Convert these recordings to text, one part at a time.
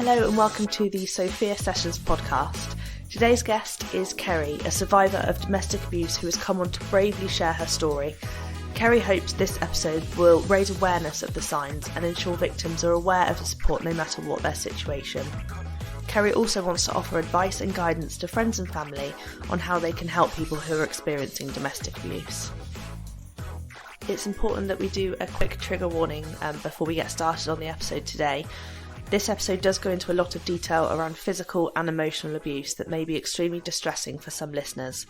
Hello and welcome to the Sophia Sessions podcast. Today's guest is Kerry, a survivor of domestic abuse who has come on to bravely share her story. Kerry hopes this episode will raise awareness of the signs and ensure victims are aware of the support no matter what their situation. Kerry also wants to offer advice and guidance to friends and family on how they can help people who are experiencing domestic abuse. It's important that we do a quick trigger warning before we get started on the episode today. This episode does go into a lot of detail around physical and emotional abuse that may be extremely distressing for some listeners.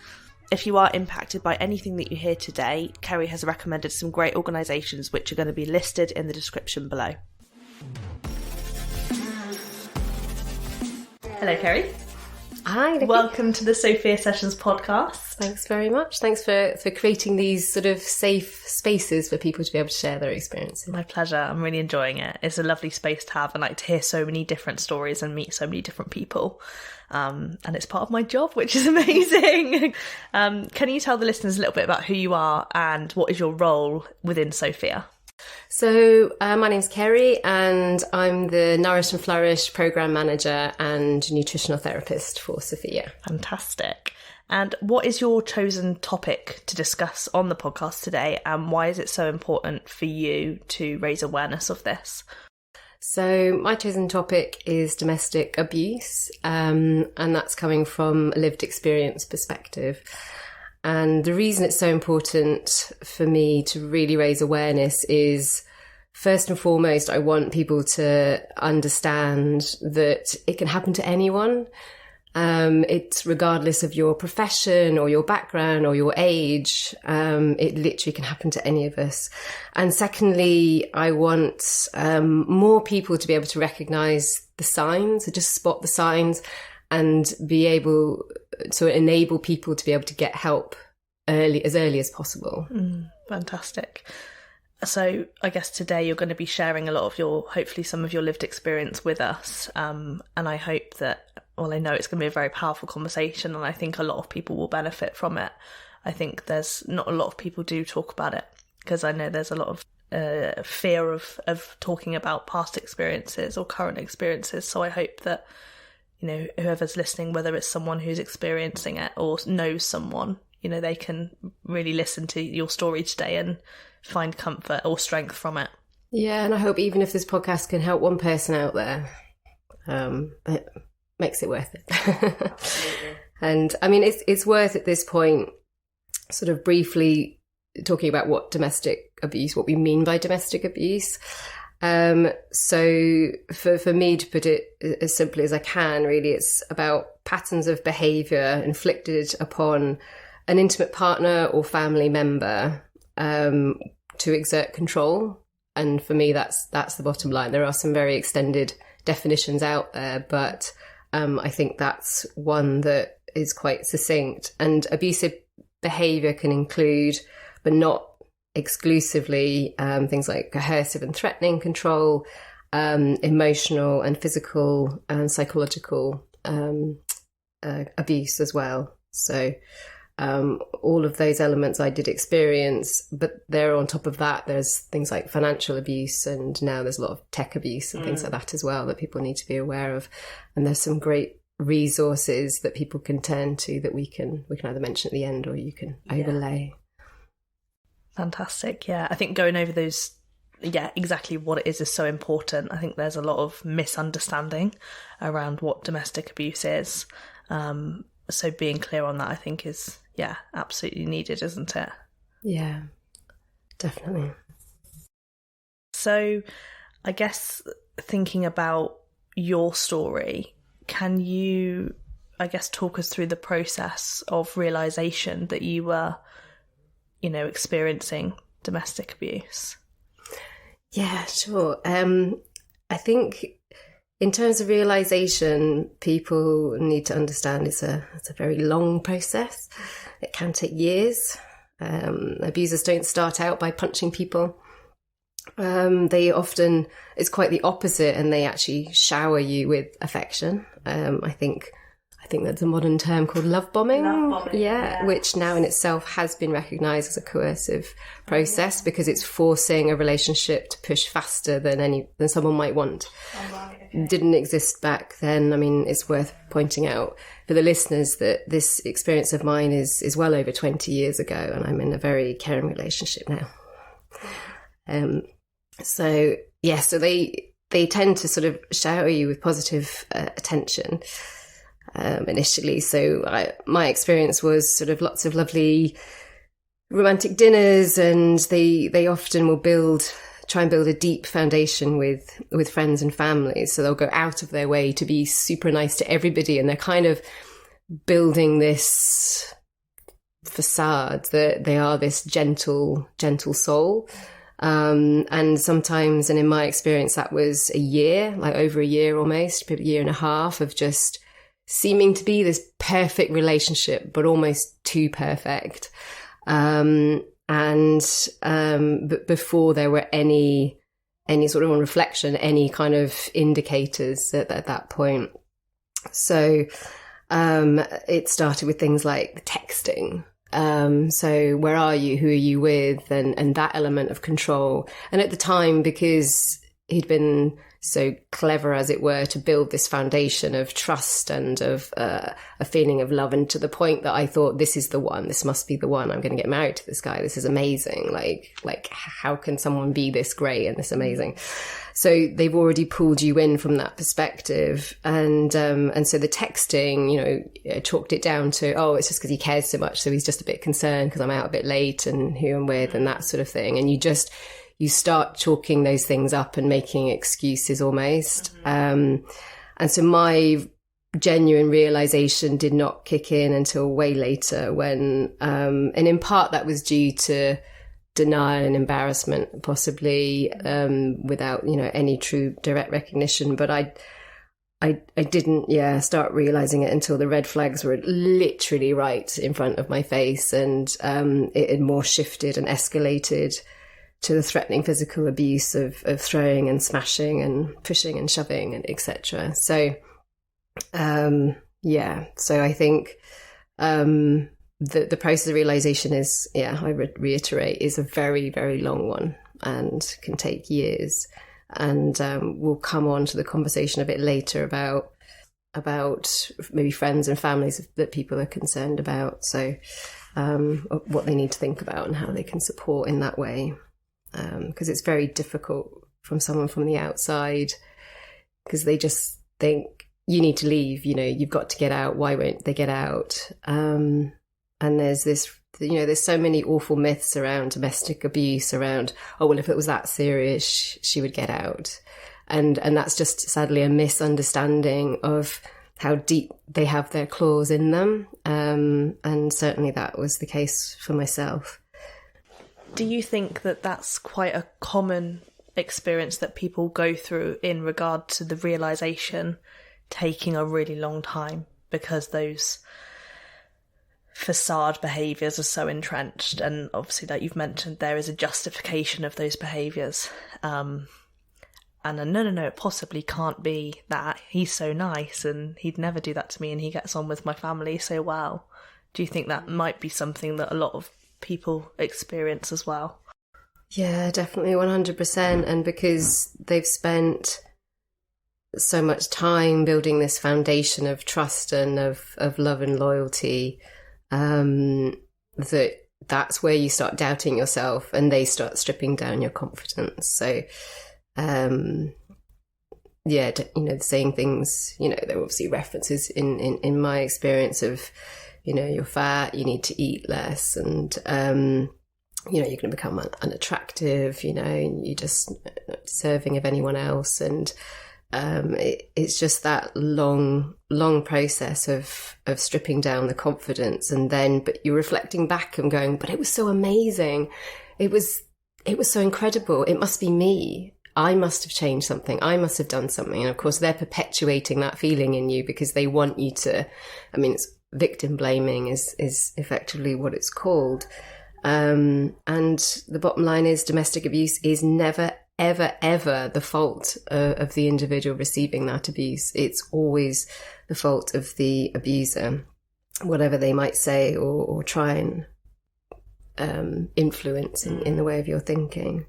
If you are impacted by anything that you hear today, Kerry has recommended some great organisations which are going to be listed in the description below. Hello, Kerry. Hi. Nikki. Welcome to the Sophia Sessions podcast. Thanks very much. Thanks for creating these sort of safe spaces for people to be able to share their experiences. My pleasure. I'm really enjoying it. It's a lovely space to have and like to hear so many different stories and meet so many different people. And it's part of my job, which is amazing. Can you tell the listeners a little bit about who you are and what is your role within Sophia? So my name's Kerry and I'm the Nourish and Flourish Programme Manager and Nutritional Therapist for Sophia. Fantastic. And what is your chosen topic to discuss on the podcast today, and why is it so important for you to raise awareness of this? So my chosen topic is domestic abuse, and that's coming from a lived experience perspective. And the reason it's so important for me to really raise awareness is, first and foremost, I want people to understand that it can happen to anyone. It's regardless of your profession or your background or your age. It literally can happen to any of us. And secondly, I want more people to be able to recognise the signs, to just spot the signs and be able to enable people to be able to get help as early as possible. Fantastic. So I guess today you're going to be sharing a lot of hopefully some of your lived experience with us. And I hope that, I know it's going to be a very powerful conversation and I think a lot of people will benefit from it. I think there's not a lot of people do talk about it because I know there's a lot of fear of talking about past experiences or current experiences. So I hope that, whoever's listening, whether it's someone who's experiencing it or knows someone, they can really listen to your story today and find comfort or strength from it. Yeah, and I hope even if this podcast can help one person out there, it makes it worth it. Absolutely. And I mean, it's worth at this point sort of briefly talking about what we mean by domestic abuse. So for me, to put it as simply as I can, really, it's about patterns of behaviour inflicted upon an intimate partner or family member to exert control. And for me, that's the bottom line. There are some very extended definitions out there, but I think that's one that is quite succinct. And abusive behaviour can include, but not exclusively, things like coercive and threatening control, emotional and physical and psychological abuse as well. So all of those elements I did experience, but there on top of that, there's things like financial abuse, and now there's a lot of tech abuse and things like that as well that people need to be aware of. And there's some great resources that people can turn to that we can either mention at the end or you can overlay. Fantastic. Yeah, I think going over those, exactly what it is so important. I think there's a lot of misunderstanding around what domestic abuse is. So being clear on that, I think is, absolutely needed, isn't it? Yeah, definitely. So I guess thinking about your story, can you, talk us through the process of realisation that you were, experiencing domestic abuse? Yeah, sure. I think in terms of realisation, people need to understand it's a very long process. It can take years. Abusers don't start out by punching people. They often, it's quite the opposite, and they actually shower you with affection. I think I think there's a modern term called love bombing. Yeah, which now in itself has been recognised as a coercive process because it's forcing a relationship to push faster than someone might want. Okay. Didn't exist back then. I mean, it's worth pointing out for the listeners that this experience of mine is well over 20 years ago, and I'm in a very caring relationship now. So they tend to sort of shower you with positive attention initially. So my experience was sort of lots of lovely romantic dinners, and they often will try and build a deep foundation with friends and families. So they'll go out of their way to be super nice to everybody, and they're kind of building this facade that they are this gentle soul. And sometimes, and in my experience, that was a year, like over a year almost, a year and a half of just seeming to be this perfect relationship, but almost too perfect. But before there were any sort of on reflection, any kind of indicators at that point. So it started with things like the texting. So where are you? Who are you with? And that element of control. And at the time, because he'd been so clever, as it were, to build this foundation of trust and of a feeling of love, and to the point that I thought, this is the one, this must be the one, I'm going to get married to this guy, this is amazing, like how can someone be this great and this amazing? So they've already pulled you in from that perspective, and so the texting, chalked it down to, oh, it's just because he cares so much, so he's just a bit concerned because I'm out a bit late and who I'm with and that sort of thing. And you start chalking those things up and making excuses almost. Mm-hmm. And so my genuine realization did not kick in until way later when, and in part that was due to denial and embarrassment, possibly, without, any true direct recognition. But I didn't, start realizing it until the red flags were literally right in front of my face, and it had more shifted and escalated to the threatening physical abuse of throwing and smashing and pushing and shoving and etc. So, so I think the process of realization is, I reiterate, is a very, very long one and can take years. And we'll come on to the conversation a bit later about maybe friends and families that people are concerned about. So what they need to think about and how they can support in that way. Because it's very difficult from someone from the outside, because they just think you need to leave, you've got to get out. Why won't they get out? And there's this, there's so many awful myths around domestic abuse, around, oh, well, if it was that serious, she would get out. And that's just sadly a misunderstanding of how deep they have their claws in them. And certainly that was the case for myself. Do you think that that's quite a common experience that people go through in regard to the realisation taking a really long time, because those facade behaviours are so entrenched, and obviously, like you've mentioned, there is a justification of those behaviours, and no, it possibly can't be that. He's so nice and he'd never do that to me, and he gets on with my family so well. Do you think that might be something that a lot of people experience as well? Yeah, definitely, 100%. And because they've spent so much time building this foundation of trust and of love and loyalty, that's where you start doubting yourself, and they start stripping down your confidence. So saying things, there are obviously references in my experience of, you're fat, you need to eat less, and you're going to become unattractive, you're just not deserving of anyone else. And it's just that long process of stripping down the confidence. And then, but you're reflecting back and going, but it was so amazing. It was so incredible. It must be me. I must have changed something. I must have done something. And of course, they're perpetuating that feeling in you because they want you to, it's victim blaming is effectively what it's called. And the bottom line is domestic abuse is never, ever the fault of the individual receiving that abuse. It's always the fault of the abuser, whatever they might say or try and influence in the way of your thinking.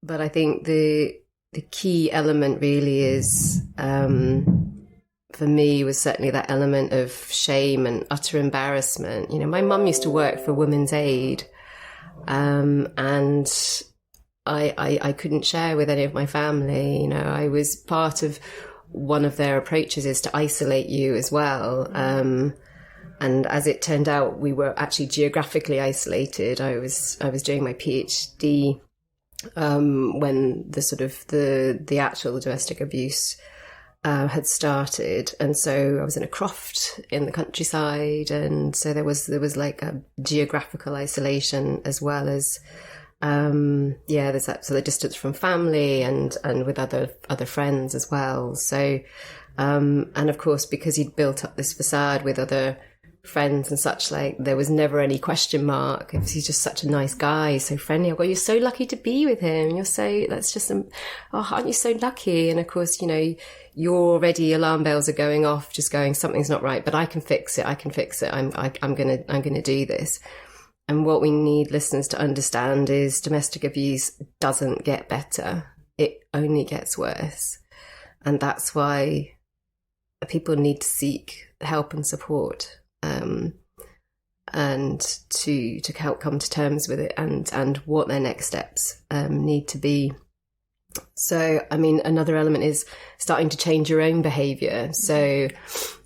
But I think the key element really is, for me, was certainly that element of shame and utter embarrassment. You know, my mum used to work for Women's Aid, and I couldn't share with any of my family. You know, I was part of one of their approaches is to isolate you as well. And as it turned out, we were actually geographically isolated. I was doing my PhD when the actual domestic abuse had started, and so I was in a croft in the countryside, and so there was like a geographical isolation as well as there's that sort of distance from family and with other friends as well. So and of course, because he'd built up this facade with other friends and such, like there was never any question mark. He's just such a nice guy, so friendly. Oh God, you're so lucky to be with him. Aren't you so lucky? And of course, you know, you're already, alarm bells are going off, just going, something's not right, but I can fix it. I'm gonna do this. And what we need listeners to understand is domestic abuse doesn't get better. It only gets worse. And that's why people need to seek help and support. And to help come to terms with it and what their next steps need to be. So, I mean, another element is starting to change your own behaviour. So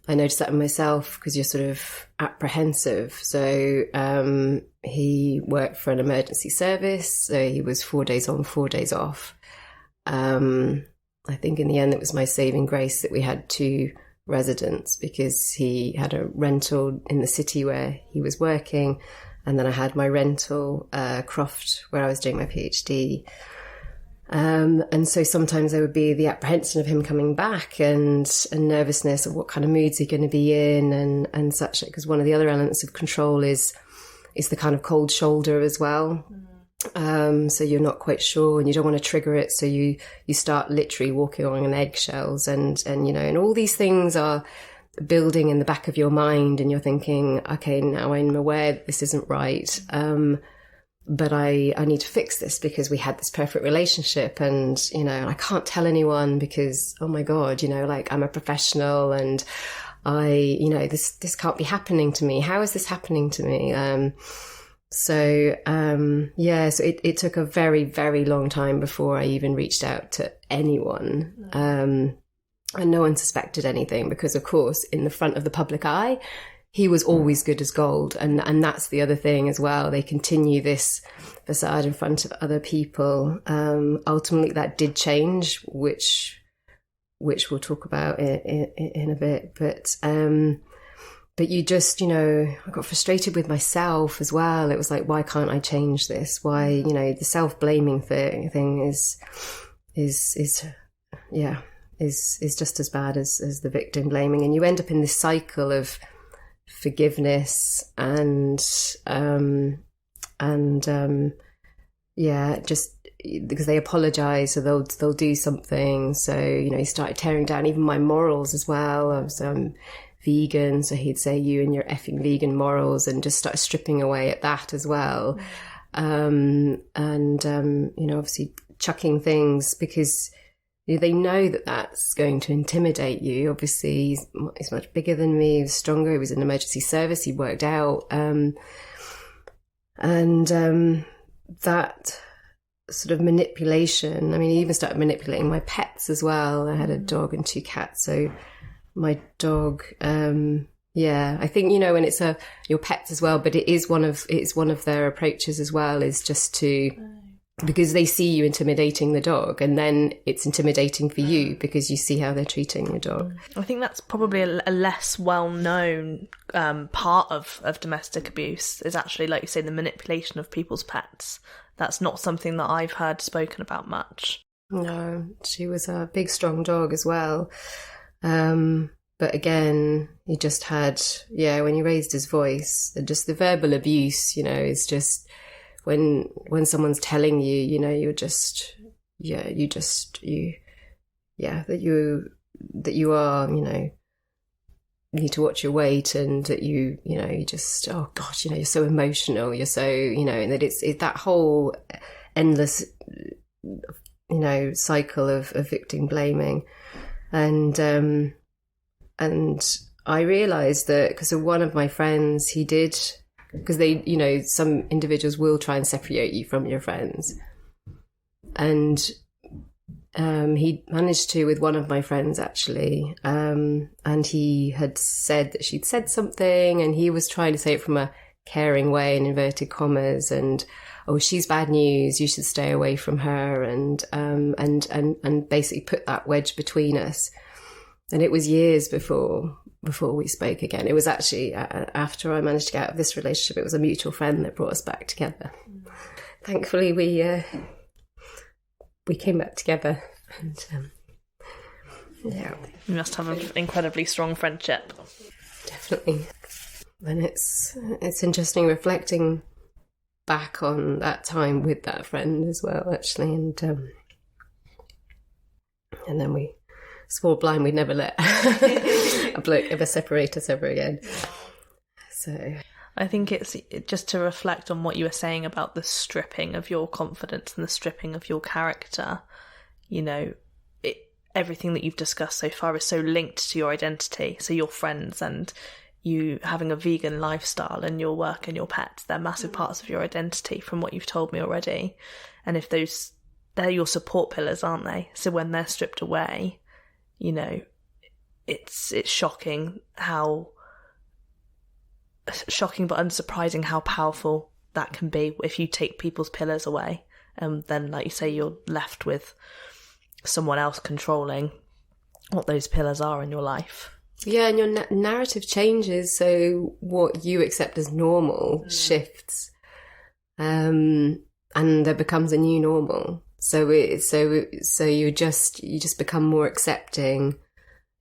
I noticed that in myself because you're sort of apprehensive. So he worked for an emergency service. So he was 4 days on, 4 days off. I think in the end it was my saving grace that we had 2 residents, because he had a rental in the city where he was working, and then I had my rental croft where I was doing my PhD. And so sometimes there would be the apprehension of him coming back and nervousness of what kind of moods he's going to be in and such, because one of the other elements of control is the kind of cold shoulder as well. So you're not quite sure and you don't want to trigger it, so you start literally walking on eggshells and you know, and all these things are building in the back of your mind, and you're thinking, okay, now I'm aware that this isn't right, but I need to fix this because we had this perfect relationship, and you know, I can't tell anyone because, oh my God, you know, like I'm a professional and you know, this can't be happening to me. How is this happening to me? So it took a very, very long time before I even reached out to anyone. And no one suspected anything because, of course, in the front of the public eye, he was always good as gold. And that's the other thing as well. They continue this facade in front of other people. Ultimately, that did change, which we'll talk about in a bit. But you just, you know, I got frustrated with myself as well. It was like, why can't I change this? Why, you know, the self-blaming thing is just as bad as the victim blaming. And you end up in this cycle of forgiveness and just because they apologize, so they'll do something. So, you know, he started tearing down even my morals as well. So I'm vegan, so he'd say, you and your effing vegan morals, and just start stripping away at that as well. You know, obviously chucking things because they know that that's going to intimidate you. Obviously he's much bigger than me, he was stronger, he was in emergency service, he worked out, that sort of manipulation. I mean, he even started manipulating my pets as well. I had a dog and 2 cats, so my dog, I think, you know, when it's your pets as well, but it's one of their approaches as well, is just to, because they see you intimidating the dog, and then it's intimidating for you because you see how they're treating your dog. I think that's probably a less well-known part of domestic abuse, is actually, like you say, the manipulation of people's pets. That's not something that I've heard spoken about much. No, she was a big, strong dog as well. But again, he just had, when he raised his voice, just the verbal abuse, you know, is just when someone's telling you, you know, that you are, you need to watch your weight, and that you just, oh gosh, you're so emotional, you're so, and that it's that whole endless, cycle of victim blaming. And I realized that because of one of my friends, because they, some individuals will try and separate you from your friends. And he managed to with one of my friends, actually. And he had said that she'd said something, and he was trying to say it from a caring way, in inverted commas, and, oh, she's bad news, you should stay away from her, and basically put that wedge between us. And it was years before we spoke again. It was actually after I managed to get out of this relationship, it was a mutual friend that brought us back together. Thankfully, we came back together, and yeah. You must have an incredibly strong friendship. Definitely. And it's interesting reflecting back on that time with that friend as well, actually, and then we swore blind we'd never let a bloke ever separate us ever again. So I think it's just to reflect on what you were saying about the stripping of your confidence and the stripping of your character. Everything that you've discussed so far is so linked to your identity. So your friends and you having a vegan lifestyle and your work and your pets, they're massive parts of your identity from what you've told me already. And if they're your support pillars, aren't they? So when they're stripped away, it's shocking but unsurprising how powerful that can be if you take people's pillars away. And then, like you say, you're left with someone else controlling what those pillars are in your life. Yeah, and your narrative changes, so what you accept as normal shifts, and there becomes a new normal. So you just become more accepting,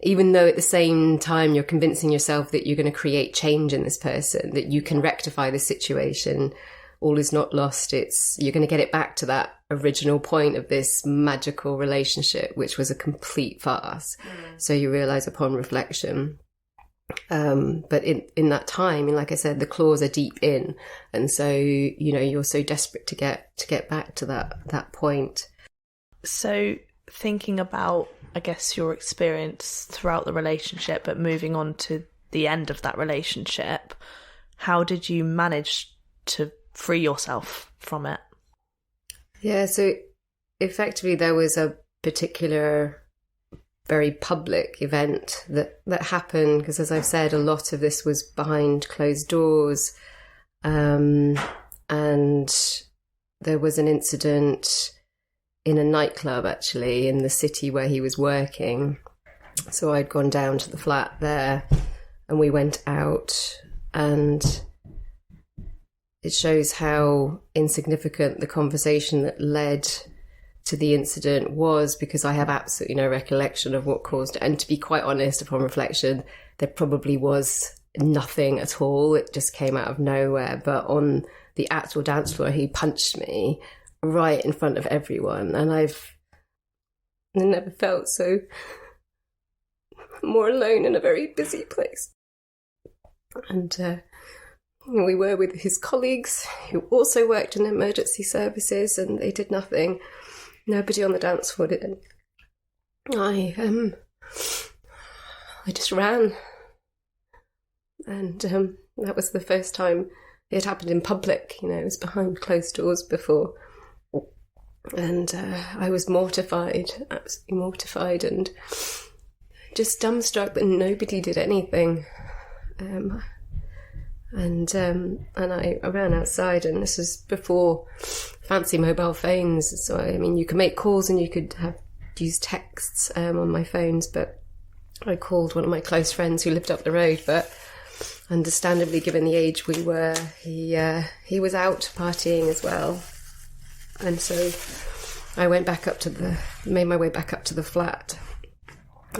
even though at the same time you're convincing yourself that you're going to create change in this person, that you can rectify the situation. All is not lost. You're going to get it back to that original point of this magical relationship, which was a complete farce. So you realize upon reflection. But in that time, and like I said, the claws are deep in. And so, you're so desperate to get back to that point. So thinking about, I guess, your experience throughout the relationship, but moving on to the end of that relationship, how did you manage to free yourself from it? Yeah, so effectively there was a particular very public event that happened, because as I've said, a lot of this was behind closed doors, and there was an incident in a nightclub, actually, in the city where he was working. So I'd gone down to the flat there, and we went out, and it shows how insignificant the conversation that led to the incident was, because I have absolutely no recollection of what caused it. And to be quite honest, upon reflection, there probably was nothing at all. It just came out of nowhere. But on the actual dance floor, he punched me right in front of everyone. And I've never felt so more alone in a very busy place. And we were with his colleagues who also worked in emergency services, and they did nothing. Nobody on the dance floor did anything. I just ran. And that was the first time it happened in public. It was behind closed doors before. And I was mortified, absolutely mortified, and just dumbstruck that nobody did anything. And I ran outside, and this was before fancy mobile phones. So, you could make calls and you could use texts on my phones, but I called one of my close friends who lived up the road, but understandably, given the age we were, he was out partying as well. And so I made my way back up to the flat.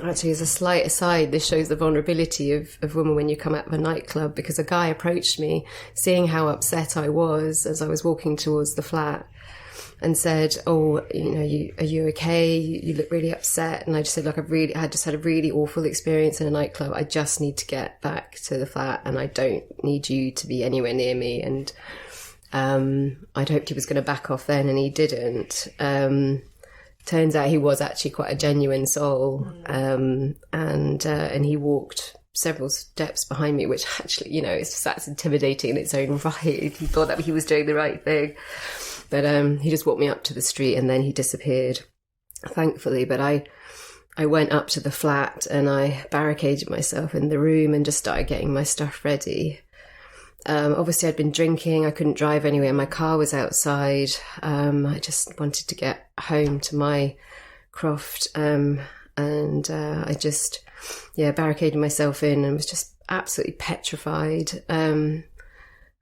Actually, as a slight aside, this shows the vulnerability of women when you come out of a nightclub, because a guy approached me, seeing how upset I was as I was walking towards the flat. and said, "Oh, are you okay? You look really upset." And I just said, "Look, I just had a really awful experience in a nightclub. I just need to get back to the flat, and I don't need you to be anywhere near me." And I'd hoped he was going to back off then, and he didn't. Turns out he was actually quite a genuine soul, and he walked several steps behind me, which actually, that's intimidating in its own right. He thought that he was doing the right thing. But he just walked me up to the street and then he disappeared, thankfully. But I went up to the flat and I barricaded myself in the room and just started getting my stuff ready. Obviously, I'd been drinking. I couldn't drive anywhere. My car was outside. I just wanted to get home to my croft. And I just, barricaded myself in and was just absolutely petrified.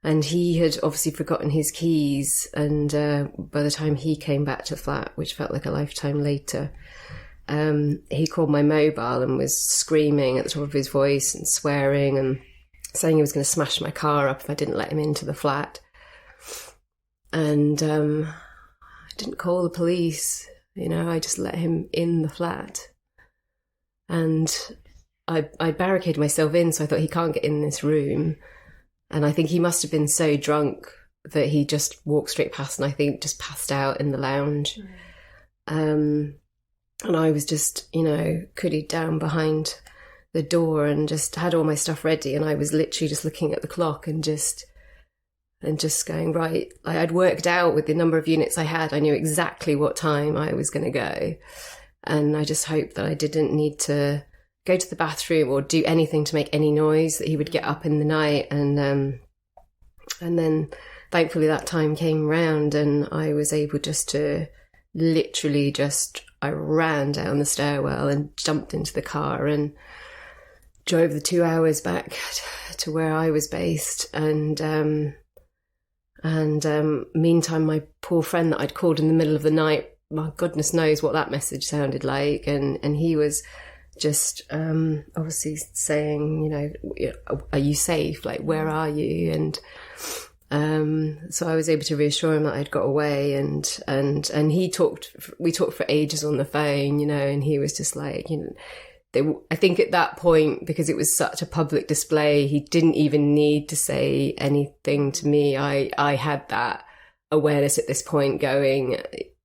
And he had obviously forgotten his keys. And by the time he came back to the flat, which felt like a lifetime later, he called my mobile and was screaming at the top of his voice and swearing and saying he was going to smash my car up if I didn't let him into the flat. And I didn't call the police, I just let him in the flat. And I barricaded myself in, so I thought he can't get in this room. And I think he must have been so drunk that he just walked straight past and I think just passed out in the lounge. And I was just, coodied down behind the door and just had all my stuff ready. And I was literally just looking at the clock and just going, right. I'd worked out with the number of units I had. I knew exactly what time I was going to go. And I just hoped that I didn't need to go to the bathroom or do anything to make any noise, that he would get up in the night. And then thankfully that time came round and I was able just to literally I ran down the stairwell and jumped into the car and drove the 2 hours back to where I was based. And meantime, my poor friend that I'd called in the middle of the night, my goodness knows what that message sounded like. And he was just obviously saying, are you safe? Like, where are you? And so I was able to reassure him that I'd got away. And we talked for ages on the phone, and he was just like, I think at that point, because it was such a public display, he didn't even need to say anything to me. I had that awareness at this point going,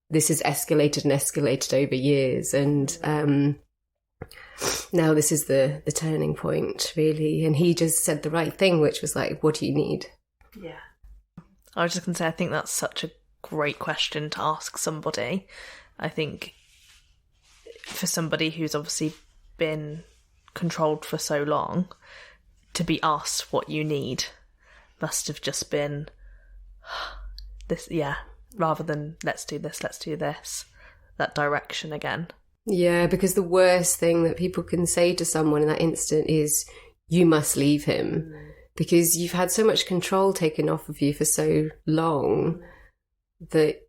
this has escalated and escalated over years. And now this is the turning point, really. And he just said the right thing, which was like, what do you need? Yeah. I was just going to say, I think that's such a great question to ask somebody. I think for somebody who's obviously been controlled for so long, to be asked what you need must have just been this, rather than let's do this, that direction again. Yeah, because the worst thing that people can say to someone in that instant is, you must leave him, because you've had so much control taken off of you for so long that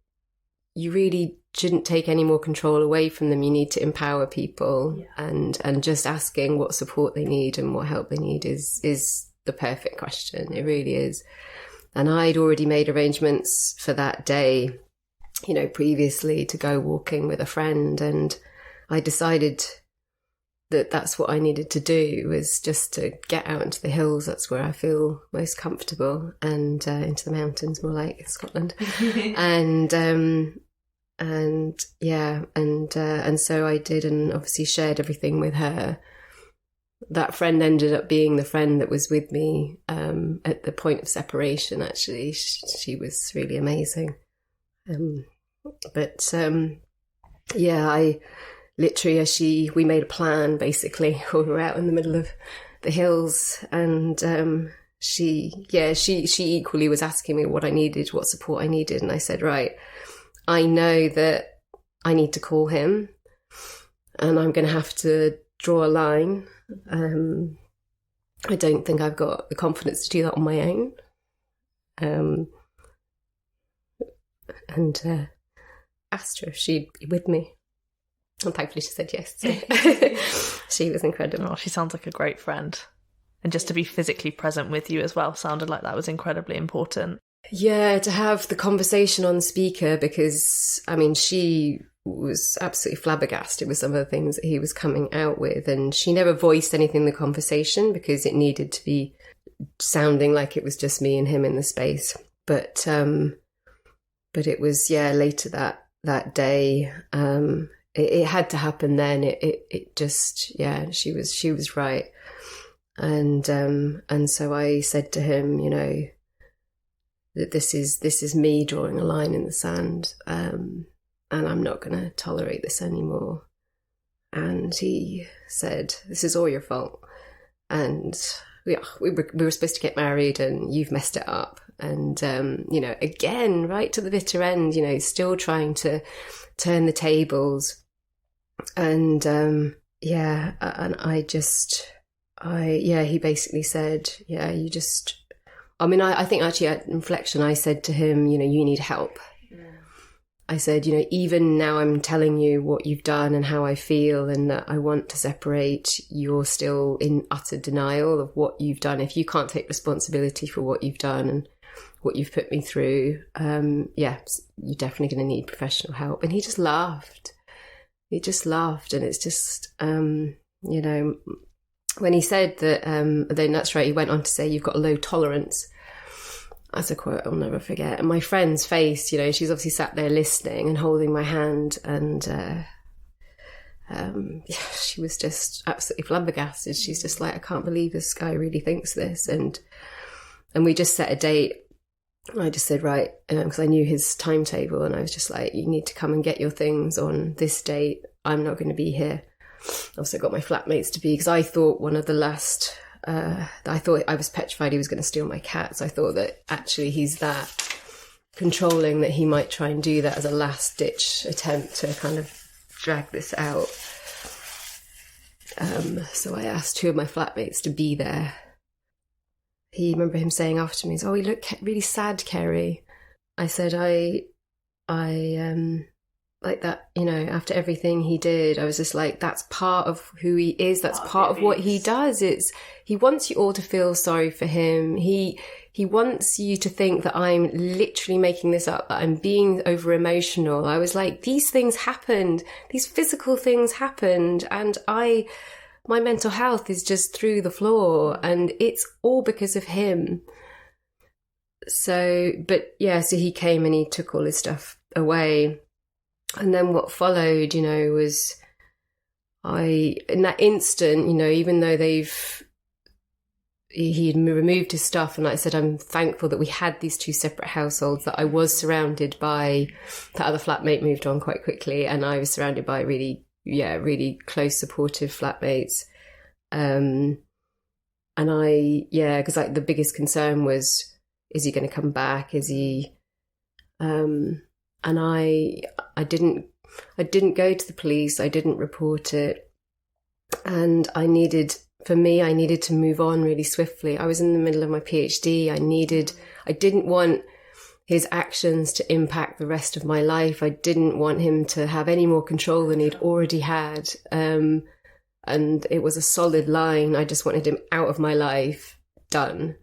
you really shouldn't take any more control away from them. You need to empower people, and just asking what support they need and what help they need is the perfect question. It really is. And I'd already made arrangements for that day, previously, to go walking with a friend, and I decided that that's what I needed to do, was just to get out into the hills. That's where I feel most comfortable, and into the mountains, more like Scotland. And so I did, and obviously shared everything with her. That friend ended up being the friend that was with me at the point of separation, actually. She was really amazing. I literally, we made a plan, basically. We were out in the middle of the hills, and she equally was asking me what I needed, what support I needed. And I said, right, I know that I need to call him, and I'm going to have to draw a line. I don't think I've got the confidence to do that on my own. And asked her if she'd be with me. And thankfully she said yes. So she was incredible. Oh, she sounds like a great friend. And just to be physically present with you as well sounded like that was incredibly important. Yeah, to have the conversation on speaker, because, I mean, she was absolutely flabbergasted with some of the things that he was coming out with. And she never voiced anything in the conversation because it needed to be sounding like it was just me and him in the space. But it was, later that day, it had to happen then. It just, she was right. And so I said to him, that this is me drawing a line in the sand, and I'm not going to tolerate this anymore. And he said, "This is all your fault, and we were supposed to get married, and you've messed it up." And again, right to the bitter end, still trying to turn the tables. And and he basically said, you just. I mean, I think actually at inflection, I said to him, you need help. Yeah. I said, even now I'm telling you what you've done and how I feel and that I want to separate, you're still in utter denial of what you've done. If you can't take responsibility for what you've done and what you've put me through, you're definitely going to need professional help. And he just laughed. He just laughed. And it's just, when he said that, then that's right, he went on to say, "You've got a low tolerance." That's a quote I'll never forget. And my friend's face, she's obviously sat there listening and holding my hand. And she was just absolutely flabbergasted. She's just like, "I can't believe this guy really thinks this." And we just set a date. I just said, right, because I knew his timetable. And I was just like, "You need to come and get your things on this date. I'm not going to be here." I also got my flatmates to be, because I thought one of the last, I thought I was petrified he was going to steal my cat. So I thought that actually he's that controlling that he might try and do that as a last ditch attempt to kind of drag this out. So I asked two of my flatmates to be there. I remember him saying after me, "Oh, you look really sad, Kerry." I said, I like that, after everything he did, I was just like, that's part of who he is. That's part of what he does. He wants you all to feel sorry for him. He wants you to think that I'm literally making this up, that I'm being over emotional. I was like, these things happened. These physical things happened. And my mental health is just through the floor, and it's all because of him. So he came and he took all his stuff away. And then what followed, was in that instant, even though he'd removed his stuff, and like I said, I'm thankful that we had these two separate households, that I was surrounded by, the other flatmate moved on quite quickly, and I was surrounded by really close, supportive flatmates. And because like the biggest concern was, is he going to come back? Is he, and I didn't go to the police. I didn't report it. And I needed to move on really swiftly. I was in the middle of my PhD. I didn't want his actions to impact the rest of my life. I didn't want him to have any more control than he'd already had. And it was a solid line. I just wanted him out of my life. Done.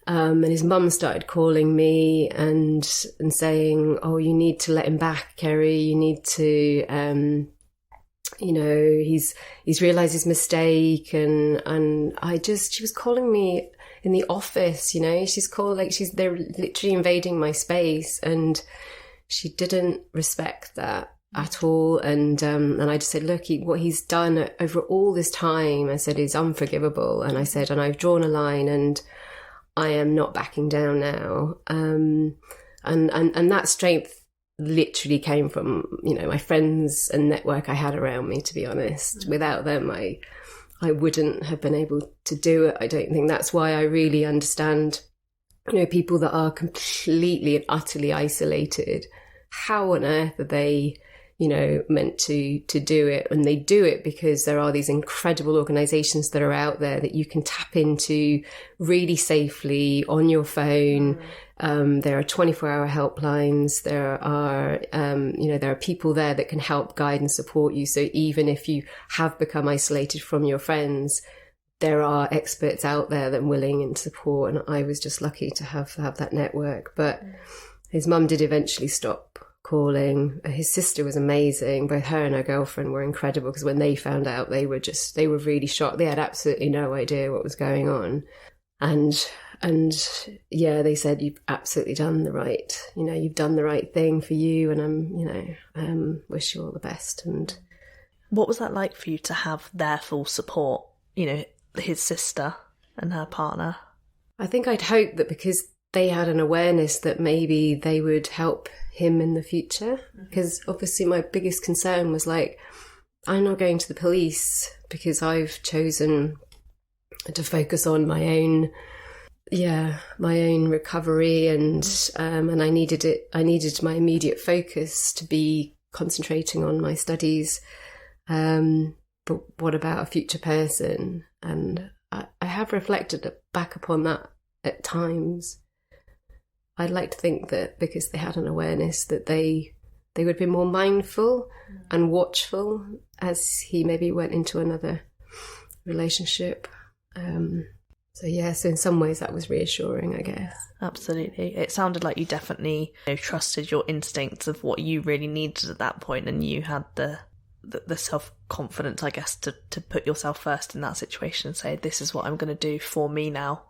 And his mum started calling me and saying, "Oh, you need to let him back, Kerry. You need to, he's realised his mistake." And she was calling me in the office, they're literally invading my space, and she didn't respect that at all. And I just said, "Look, what he's done over all this time," I said, "is unforgivable." And I said, "And I've drawn a line, and I am not backing down now." And that strength literally came from, my friends and network I had around me, to be honest. Without them, I wouldn't have been able to do it. I don't think. That's why I really understand, people that are completely and utterly isolated. How on earth are they, meant to do it? And they do it because there are these incredible organizations that are out there that you can tap into really safely on your phone. There are 24-hour helplines. There are people there that can help guide and support you. So even if you have become isolated from your friends, there are experts out there that are willing and support, and I was just lucky to have that network. But his mum did eventually stop calling. His sister was amazing. Both her and her girlfriend were incredible, because when they found out, they were really shocked. They had absolutely no idea what was going on. And yeah, they said, you've absolutely done the right, you've done the right thing for you, and wish you all the best. And what was that like for you to have their full support, his sister and her partner? I think I'd hoped that because they had an awareness that maybe they would help him in the future, because obviously my biggest concern was like, I'm not going to the police because I've chosen to focus on my own recovery, and I needed my immediate focus to be concentrating on my studies. But what about a future person? And I have reflected back upon that at times. I'd like to think that because they had an awareness that they would be more mindful and watchful as he maybe went into another relationship. So in some ways that was reassuring, I guess. Absolutely. It sounded like you definitely trusted your instincts of what you really needed at that point, and you had the self-confidence, I guess, to put yourself first in that situation and say, this is what I'm going to do for me now.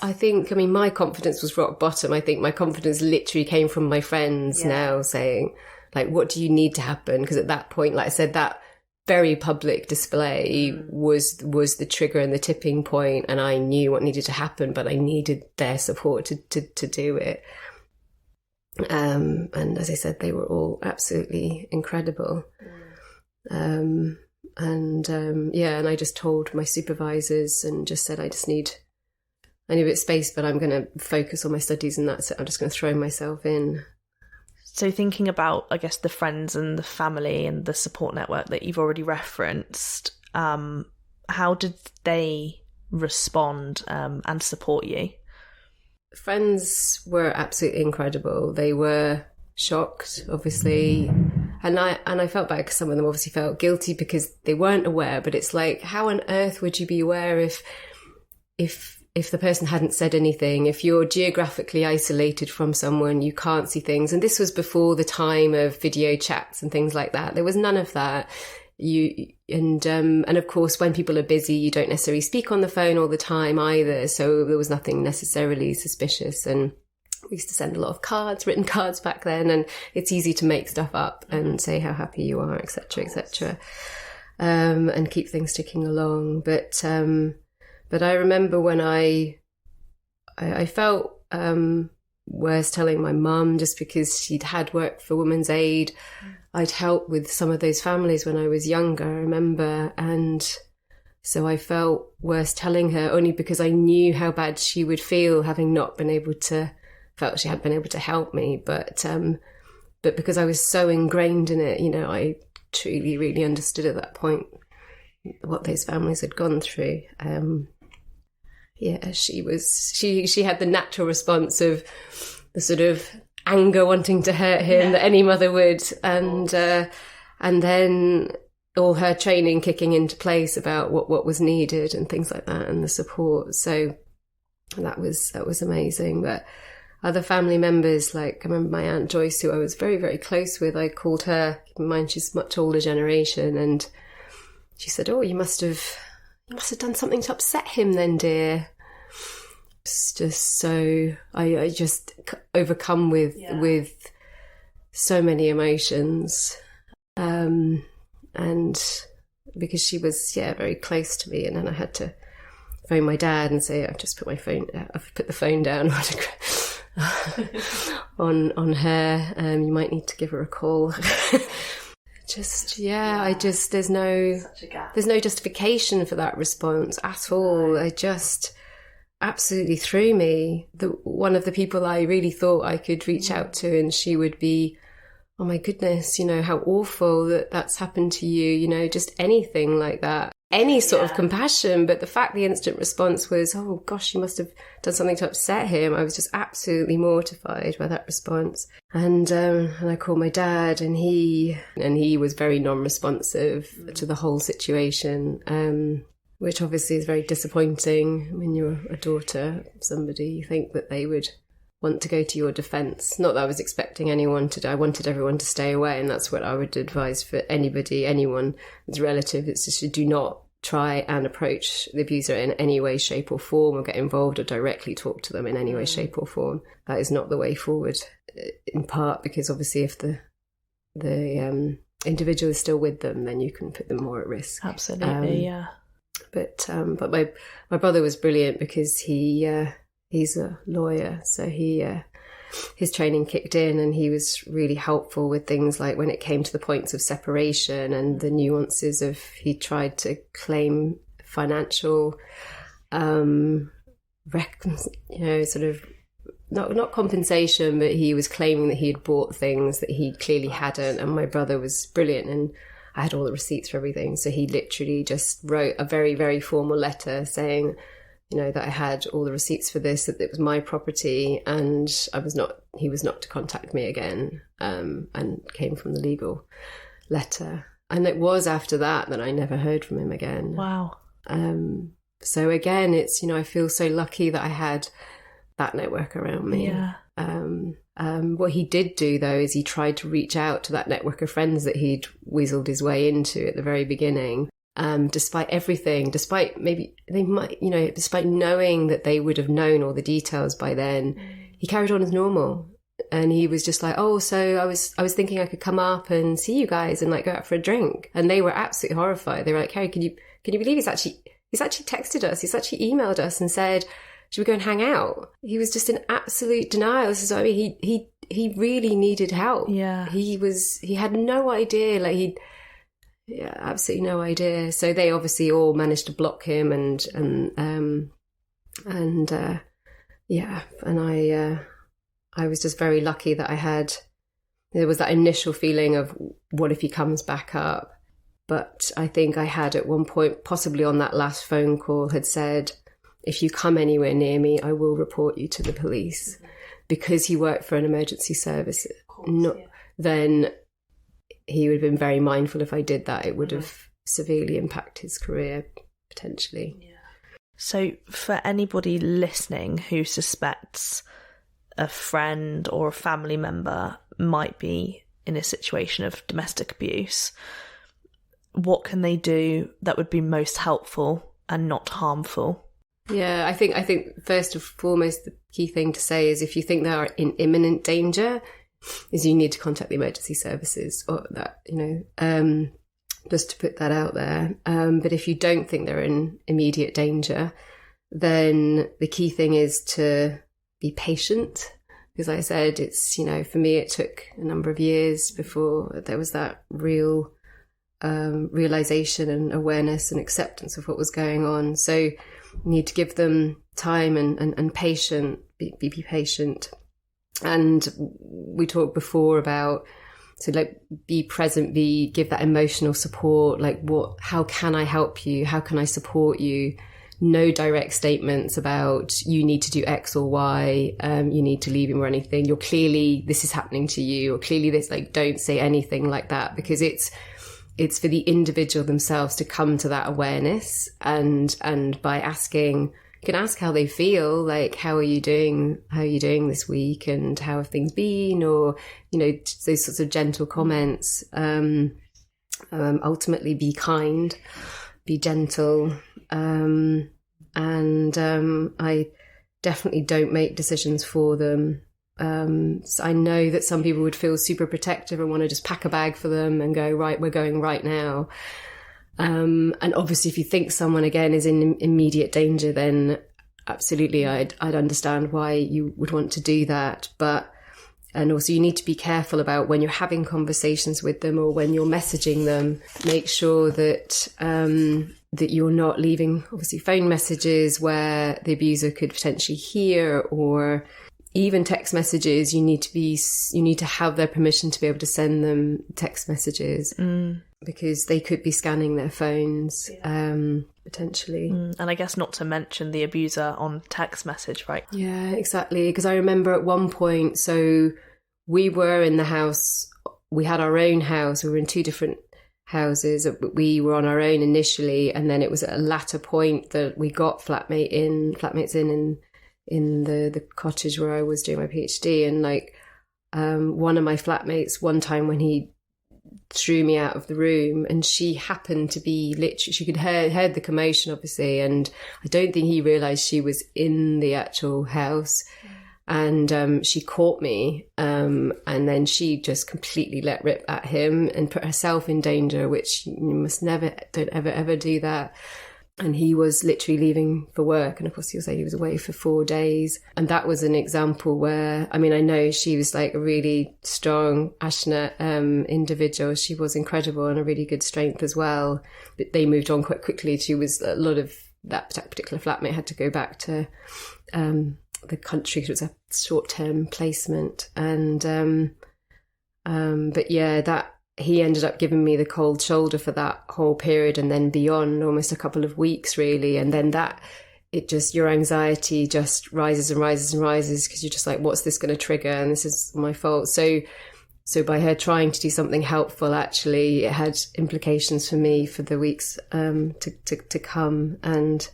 I think, my confidence was rock bottom. I think my confidence literally came from my friends now saying, like, what do you need to happen? Because at that point, like I said, that very public display was the trigger and the tipping point, and I knew what needed to happen, but I needed their support to do it. And as I said, they were all absolutely incredible. And I just told my supervisors and just said, I need a bit of space, but I'm going to focus on my studies, and that's it. I'm just going to throw myself in. So thinking about, I guess, the friends and the family and the support network that you've already referenced, how did they respond and support you? Friends were absolutely incredible. They were shocked, obviously, and I felt bad because some of them obviously felt guilty because they weren't aware. But it's like, how on earth would you be aware if the person hadn't said anything? If you're geographically isolated from someone, you can't see things. And this was before the time of video chats and things like that. There was none of that. And of course, when people are busy, you don't necessarily speak on the phone all the time either. So there was nothing necessarily suspicious. And we used to send a lot of cards, written cards back then, and it's easy to make stuff up and say how happy you are, etc., and keep things ticking along. But I remember when I felt worse telling my mum, just because she'd had worked for Women's Aid. I'd helped with some of those families when I was younger, I remember. And so I felt worse telling her, only because I knew how bad she would feel having not been able to, felt she hadn't been able to help me. But because I was so ingrained in it, I truly, really understood at that point what those families had gone through. She had the natural response of the sort of anger wanting to hurt him that any mother would, and then all her training kicking into place about what was needed and things like that, and the support. So that was amazing. But other family members, like I remember my Aunt Joyce, who I was very, very close with, I called her, keep in mind she's much older generation, and she said, "Oh, you must have done something to upset him then, dear." It's just so, I just overcome with so many emotions. And because she was, very close to me, and then I had to phone my dad and say, I've put the phone down on her. You might need to give her a call. There's no justification for that response at all. I just absolutely threw me. One of the people I really thought I could reach out to, and she would be, oh my goodness, how awful that's happened to you, just anything like that. Any sort of compassion, but the fact the instant response was, oh gosh, you must have done something to upset him. I was just absolutely mortified by that response. And I called my dad, and he was very non-responsive to the whole situation. which obviously is very disappointing when you're a daughter of somebody. You think that they would want to go to your defence. Not that I was expecting anyone to do. I wanted everyone to stay away, and that's what I would advise for anybody, anyone that's relative. It's just, do not try and approach the abuser in any way, shape or form, or get involved or directly talk to them in any way, shape or form. That is not the way forward, in part because obviously if the individual is still with them, then you can put them more at risk. Absolutely, yeah. But my brother was brilliant because he's a lawyer, so his training kicked in, and he was really helpful with things like when it came to the points of separation and the nuances of, he tried to claim financial, sort of not compensation, but he was claiming that he had bought things that he clearly hadn't. And my brother was brilliant, and I had all the receipts for everything. So he literally just wrote a very, very formal letter saying, that I had all the receipts for this, that it was my property, and he was not to contact me again, and came from the legal letter. And it was after that I never heard from him again. Wow. So again, it's, I feel so lucky that I had that network around me. Yeah. What he did do, though, is he tried to reach out to that network of friends that he'd weaseled his way into at the very beginning. Despite everything, despite maybe they might, despite knowing that they would have known all the details by then, he carried on as normal. And he was just like, oh, so I was thinking I could come up and see you guys and like go out for a drink. And they were absolutely horrified. They were like, Kerry, can you believe he's actually texted us? He's actually emailed us and said, should we go and hang out? He was just in absolute denial. This is what I mean. He really needed help. Yeah. He had no idea. Yeah, absolutely no idea. So they obviously all managed to block him, and I was just very lucky that there was that initial feeling of what if he comes back up. But I think I had at one point, possibly on that last phone call, had said, if you come anywhere near me, I will report you to the police. Mm-hmm. Because he worked for an emergency service. Then he would have been very mindful if I did that. It would have severely impacted his career, potentially. Yeah. So for anybody listening who suspects a friend or a family member might be in a situation of domestic abuse, what can they do that would be most helpful and not harmful? Yeah, I think first and foremost, the key thing to say is if you think they are in imminent danger, is you need to contact the emergency services, or that, just to put that out there. But if you don't think they're in immediate danger, then the key thing is to be patient. Because I said, it's, for me, it took a number of years before there was that real realization and awareness and acceptance of what was going on. So you need to give them time and patient, be patient. And we talked before about, so be present, give that emotional support, how can I help you? How can I support you? No direct statements about you need to do X or Y, you need to leave him or anything. You're clearly, this is happening to you, or clearly this, don't say anything like that, because it's for the individual themselves to come to that awareness, and by asking, you can ask how they feel, how are you doing this week, and how have things been, or those sorts of gentle comments. Ultimately be kind, be gentle, and I definitely don't make decisions for them. So I know that some people would feel super protective and want to just pack a bag for them and go, right, we're going right now. And obviously if you think someone again is in immediate danger, then absolutely I'd understand why you would want to do that. And also you need to be careful about when you're having conversations with them or when you're messaging them, make sure that that you're not leaving obviously phone messages where the abuser could potentially hear, or even text messages. You need to have their permission to be able to send them text messages, because they could be scanning their phones, potentially. And I guess not to mention the abuser on text message, right? Yeah, exactly. Because I remember at one point, so we were in the house, we had our own house, we were in two different houses. We were on our own initially, and then it was at a latter point that we got flatmates in the cottage where I was doing my PhD. And like one of my flatmates, one time when he threw me out of the room, and she happened to be literally, she could heard the commotion obviously, and I don't think he realised she was in the actual house. And she caught me, and then she just completely let rip at him and put herself in danger, which you must never, don't ever do that. And he was literally leaving for work. And of course, he was away for 4 days. And that was an example where, I mean, I know she was like a really strong, passionate individual. She was incredible and a really good strength as well. But they moved on quite quickly. She was, a lot of that particular flatmate had to go back to the country. It was a short-term placement. And but yeah, that he ended up giving me the cold shoulder for that whole period, and then beyond, almost a couple of weeks really. And then your anxiety just rises and rises and rises, because you're just like, what's this going to trigger? And this is my fault. So by her trying to do something helpful, actually it had implications for me for the weeks to come. And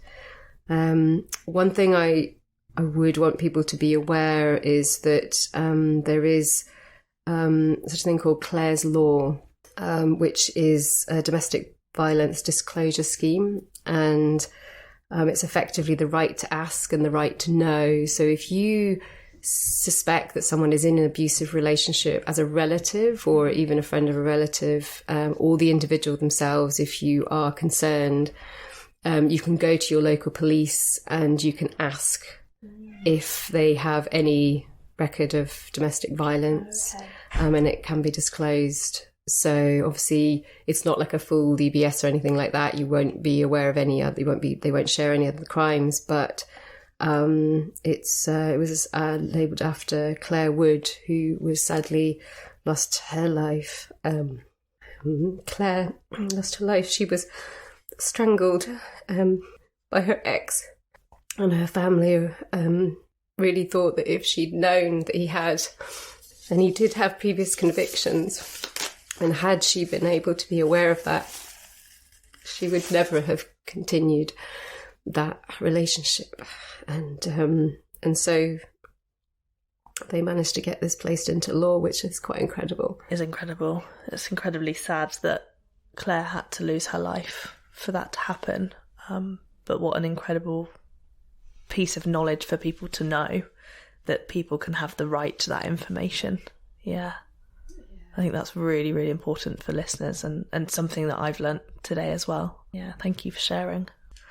one thing I would want people to be aware is that there is such a thing called Clare's Law, which is a domestic violence disclosure scheme. And it's effectively the right to ask and the right to know. So if you suspect that someone is in an abusive relationship as a relative or even a friend of a relative, or the individual themselves, if you are concerned, you can go to your local police and you can ask if they have any record of domestic violence, and it can be disclosed. So obviously it's not like a full DBS or anything like that. You won't be aware of any other, they won't share any other crimes, but it was labelled after Claire Wood, who was sadly lost her life. Claire lost her life. She was strangled by her ex, and her family really thought that if she'd known that he had, and he did have previous convictions, and had she been able to be aware of that, she would never have continued that relationship. And so they managed to get this placed into law, which is quite incredible. It's incredible. It's incredibly sad that Claire had to lose her life for that to happen. But what an incredible piece of knowledge for people to know, that people can have the right to that information. Yeah. I think that's really, really important for listeners, and something that I've learnt today as well. Yeah, thank you for sharing.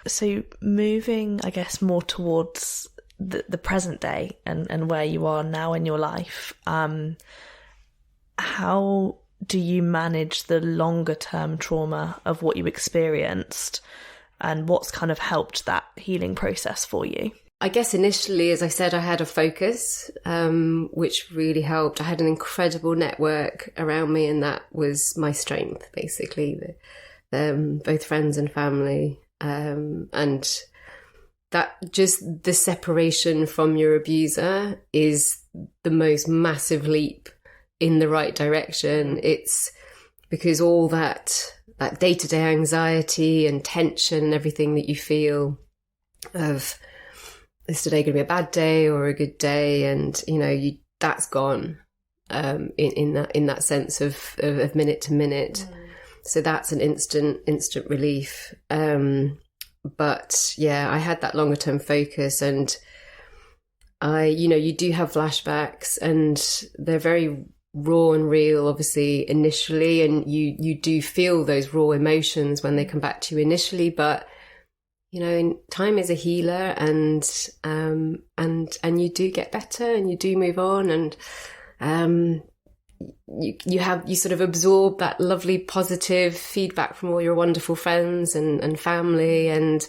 So moving, I guess, more towards the present day and where you are now in your life, how do you manage the longer term trauma of what you experienced, and what's kind of helped that healing process for you? I guess initially, as I said, I had a focus, which really helped. I had an incredible network around me, and that was my strength, basically, both friends and family. And that, just the separation from your abuser is the most massive leap in the right direction. It's because all that day-to-day anxiety and tension and everything that you feel of, is today going to be a bad day or a good day? And, that's gone, in that sense of minute to minute. So that's an instant relief. But yeah, I had that longer term focus, and you do have flashbacks, and they're very raw and real, obviously, initially. And you do feel those raw emotions when they come back to you initially, but time is a healer, and you do get better, and you do move on, and you sort of absorb that lovely positive feedback from all your wonderful friends and family. And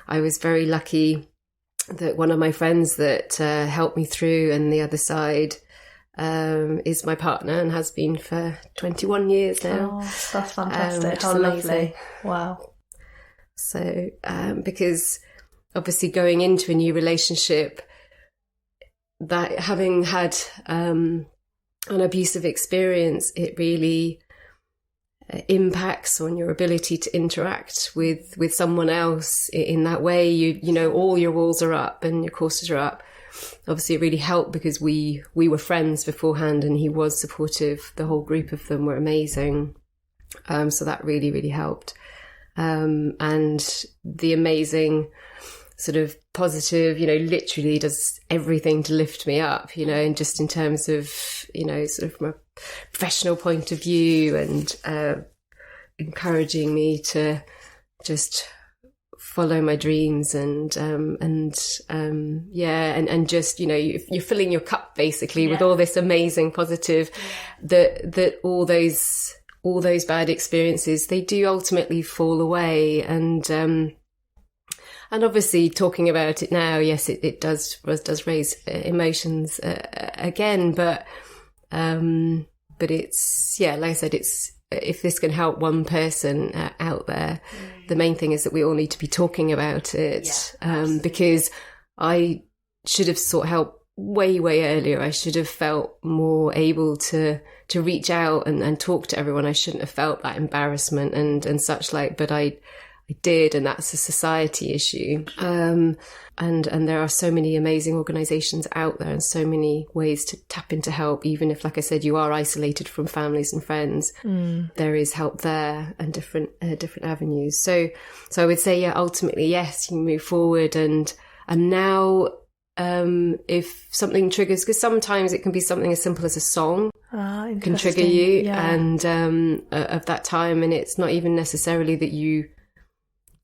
I was very lucky that one of my friends that helped me through and the other side is my partner, and has been for 21 years now. Oh, that's fantastic. How lovely. Wow. So, because obviously going into a new relationship, that having had an abusive experience, it really impacts on your ability to interact with someone else in that way. You know, all your walls are up and your courses are up. Obviously, it really helped because we were friends beforehand, and he was supportive. The whole group of them were amazing. So that really, really helped. And the amazing sort of positive, you know, literally does everything to lift me up, you know, and just in terms of, you know, sort of from a professional point of view, and encouraging me to just follow my dreams, and just, you know, you're filling your cup basically with all this amazing positive, that all those bad experiences, they do ultimately fall away. And obviously, talking about it now, yes, it does raise emotions again, but it's, yeah, like I said, it's, if this can help one person out there, the main thing is that we all need to be talking about it, because I should have sought help way earlier. I should have felt more able to reach out and talk to everyone. I shouldn't have felt that embarrassment and such like, but I did, and that's a society issue. And there are so many amazing organisations out there, and so many ways to tap into help, even if, like I said, you are isolated from families and friends. There is help there, and different avenues. So I would say, yeah, ultimately, yes, you move forward, and now if something triggers, because sometimes it can be something as simple as a song can trigger you, and of that time, and it's not even necessarily that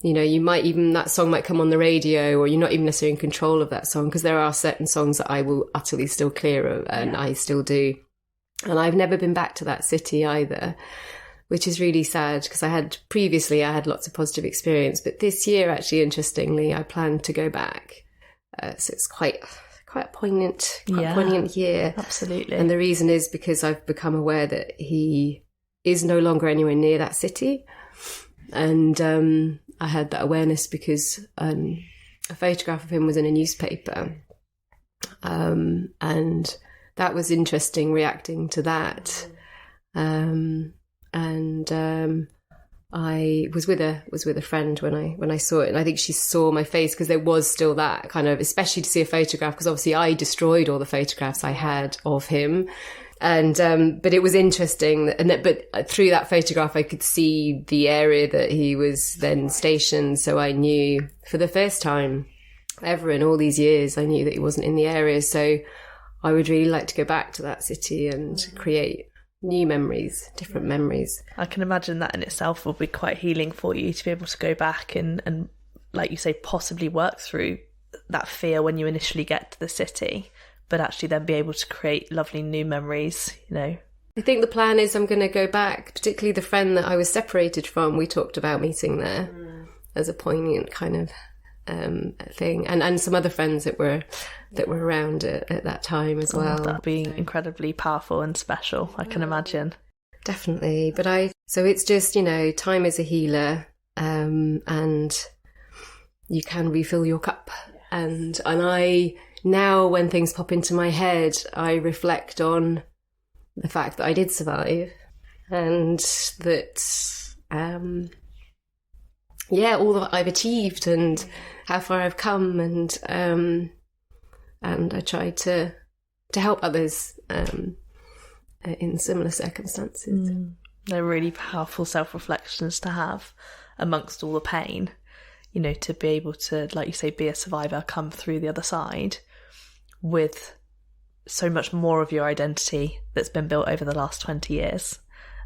you know, you might even, that song might come on the radio, or you're not even necessarily in control of that song, because there are certain songs that I will utterly still clear of, and I still do. And I've never been back to that city either, which is really sad, because I had lots of positive experience, but this year, actually, interestingly, I plan to go back. So it's quite a poignant year. Absolutely. And the reason is because I've become aware that he is no longer anywhere near that city. And I had that awareness because a photograph of him was in a newspaper. And that was interesting, reacting to that. I was with a friend when I saw it, and I think she saw my face, because there was still that kind of, especially to see a photograph, because obviously I destroyed all the photographs I had of him. And but it was interesting, but through that photograph I could see the area that he was then stationed, so I knew for the first time ever in all these years, I knew that he wasn't in the area. So I would really like to go back to that city and create new memories, different memories. I can imagine that in itself will be quite healing for you, to be able to go back and like you say, possibly work through that fear when you initially get to the city, but actually then be able to create lovely new memories, you know. I think the plan is I'm going to go back, particularly the friend that I was separated from. We talked about meeting there as a poignant kind of thing, and some other friends that were around at that time as well. That'd be incredibly powerful and special, I can imagine. Definitely. But so it's just, you know, time is a healer, and you can refill your cup. And I now, when things pop into my head, I reflect on the fact that I did survive, and that all that I've achieved and how far I've come, and I try to help others in similar circumstances. They're really powerful self-reflections to have amongst all the pain, you know, to be able to, like you say, be a survivor, come through the other side with so much more of your identity that's been built over the last 20 years,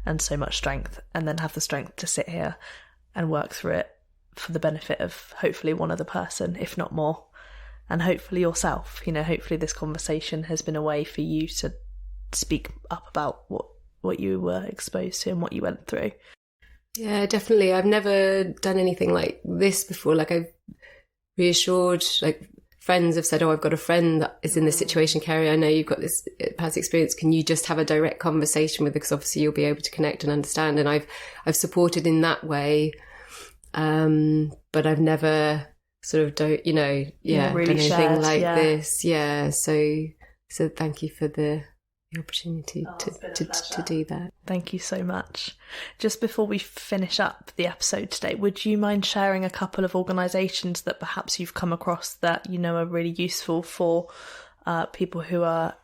and so much strength, and then have the strength to sit here and work through it for the benefit of hopefully one other person, if not more, and hopefully yourself. You know, hopefully this conversation has been a way for you to speak up about what you were exposed to and what you went through. Yeah, definitely. I've never done anything like this before. Like, I've reassured, like, friends have said, "Oh, I've got a friend that is in this situation, Kerry. I know you've got this past experience. Can you just have a direct conversation with her? Because obviously you'll be able to connect and understand." And I've supported in that way, but I've never sort of really done anything like this. Yeah. So thank you for the the opportunity to do that. Thank you so much. Just before we finish up the episode today, would you mind sharing a couple of organisations that perhaps you've come across that you know are really useful for people who are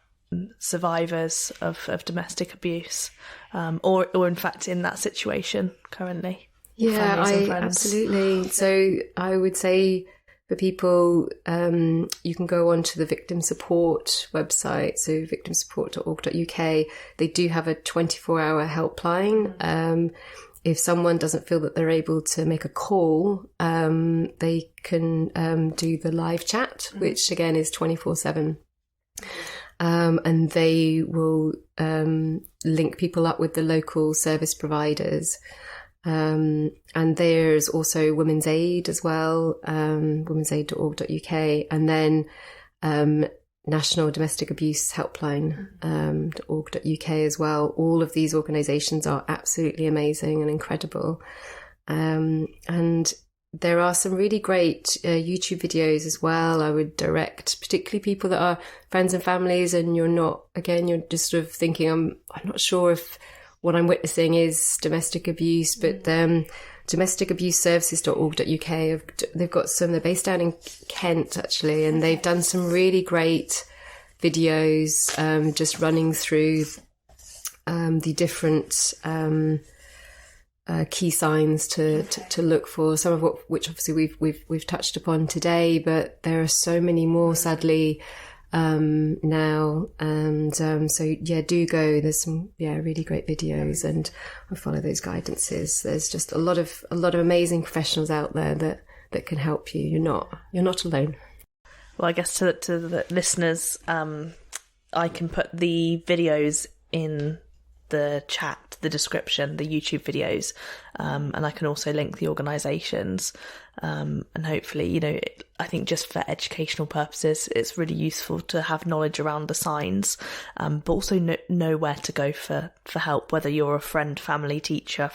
survivors of domestic abuse, or in fact in that situation currently? Yeah, absolutely. So I would say for people, you can go onto the victim support website, so victimsupport.org.uk. They do have a 24-hour helpline. If someone doesn't feel that they're able to make a call, they can do the live chat, which again is 24/7. And they will link people up with the local service providers. And there's also Women's Aid as well, women'said.org.uk, and then National Domestic Abuse Helpline .org.uk as well. All of these organisations are absolutely amazing and incredible. And there are some really great YouTube videos as well. I would direct particularly people that are friends and families, and you're just sort of thinking, I'm not sure if what I'm witnessing is domestic abuse, but domesticabuseservices.org.uk, they've got they're based down in Kent actually, and they've done some really great videos just running through the different key signs to look for, some of which obviously we've touched upon today, but there are so many more sadly now, and so do go. There's some really great videos, and I follow those guidances. There's just a lot of amazing professionals out there that can help you. You're not alone. Well, I guess to the listeners, I can put the videos in the chat, the description, the YouTube videos, and I can also link the organisations, and hopefully, I think just for educational purposes, it's really useful to have knowledge around the signs, but also know where to go for help, whether you're a friend, family, teacher,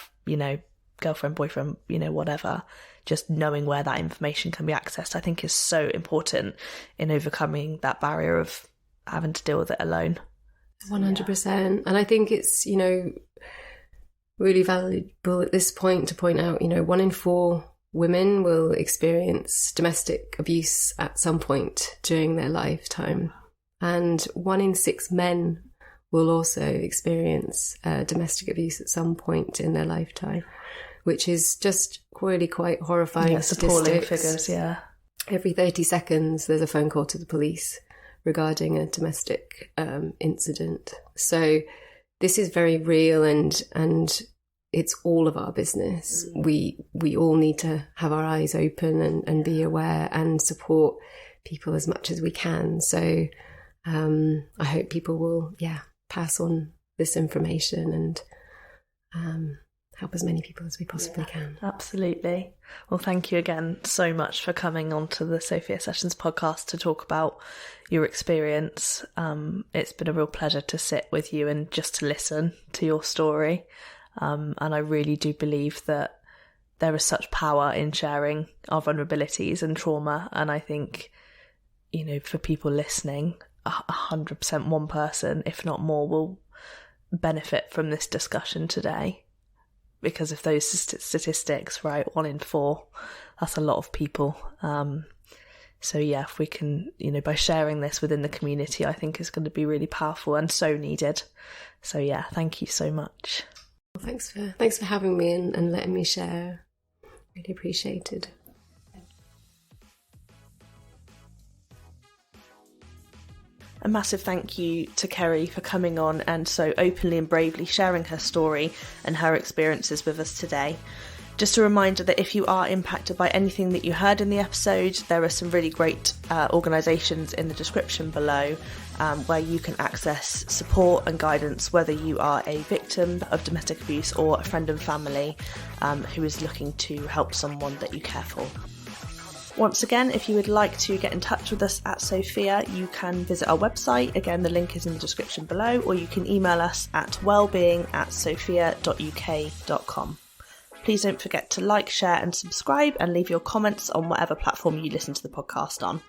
girlfriend, boyfriend, whatever. Just knowing where that information can be accessed, I think, is so important in overcoming that barrier of having to deal with it alone. 100%. And I think it's, really valuable at this point to point out, 1 in 4 women will experience domestic abuse at some point during their lifetime. And 1 in 6 men will also experience domestic abuse at some point in their lifetime, which is just really quite horrifying statistics. Appalling figures, yeah. Every 30 seconds there's a phone call to the police regarding a domestic incident. So this is very real, and it's all of our business. We all need to have our eyes open and be aware and support people as much as we can. So I hope people will pass on this information and help as many people as we possibly can. Absolutely. Well, thank you again so much for coming onto the Sophia Sessions podcast to talk about your experience. It's been a real pleasure to sit with you and just to listen to your story. And I really do believe that there is such power in sharing our vulnerabilities and trauma. And I think, for people listening, 100% one person, if not more, will benefit from this discussion today. Because of those statistics, right, 1 in 4, that's a lot of people. So if we can, by sharing this within the community, I think is going to be really powerful and so needed. So thank you so much. Well, thanks for having me and letting me share. Really appreciated. A massive thank you to Kerry for coming on and so openly and bravely sharing her story and her experiences with us today. Just a reminder that if you are impacted by anything that you heard in the episode, there are some really great organisations in the description below where you can access support and guidance, whether you are a victim of domestic abuse or a friend and family who is looking to help someone that you care for. Once again, if you would like to get in touch with us at Sophia, you can visit our website. Again, the link is in the description below, or you can email us at wellbeing@sophia.uk.com. Please don't forget to like, share and subscribe, and leave your comments on whatever platform you listen to the podcast on.